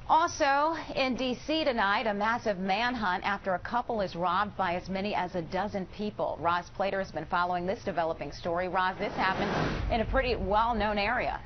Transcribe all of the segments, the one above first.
Also in D.C. tonight, a massive manhunt after a couple is robbed by as many as a dozen people. Roz Plater has been following this developing story. Roz, this happened in a pretty well-known area.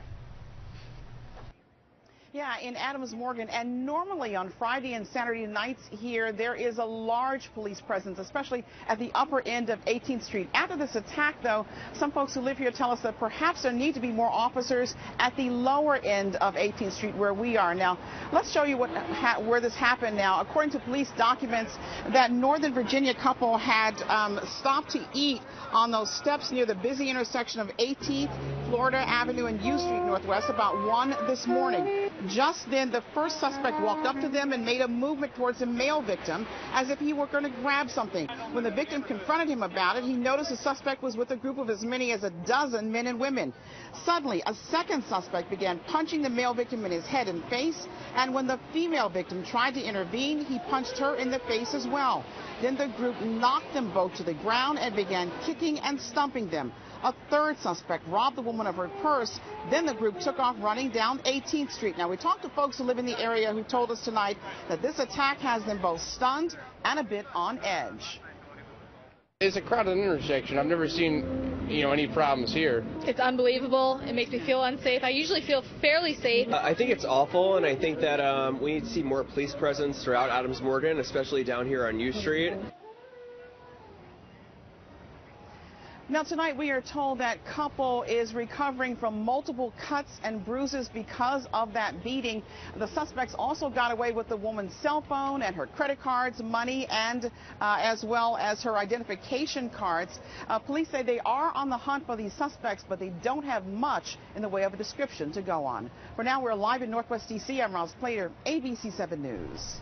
Yeah, in Adams Morgan, and normally on Friday and Saturday nights here, there is a large police presence, especially at the upper end of 18th Street. After this attack, though, some folks who live here tell us that perhaps there need to be more officers at the lower end of 18th Street where we are. Now, let's show you where this happened now. According to police documents, that Northern Virginia couple had stopped to eat on those steps near the busy intersection of 18th, Florida Avenue, and U Street Northwest about 1 this morning. Just then, the first suspect walked up to them and made a movement towards the male victim as if he were going to grab something. When the victim confronted him about it, he noticed the suspect was with a group of as many as a dozen men and women. Suddenly, a second suspect began punching the male victim in his head and face, and when the female victim tried to intervene, he punched her in the face as well. Then the group knocked them both to the ground and began kicking and stomping them. A third suspect robbed the woman of her purse. Then the group took off running down 18th Street. Now, we talked to folks who live in the area who told us tonight that this attack has them both stunned and a bit on edge. It's a crowded intersection. I've never seen, any problems here. It's unbelievable. It makes me feel unsafe. I usually feel fairly safe. I think it's awful, and I think that we need to see more police presence throughout Adams Morgan, especially down here on U Street. Now, tonight we are told that couple is recovering from multiple cuts and bruises because of that beating. The suspects also got away with the woman's cell phone and her credit cards, money, and as well as her identification cards. Police say they are on the hunt for these suspects, but they don't have much in the way of a description to go on. For now, we're live in Northwest D.C. I'm Roz Plater, ABC 7 News.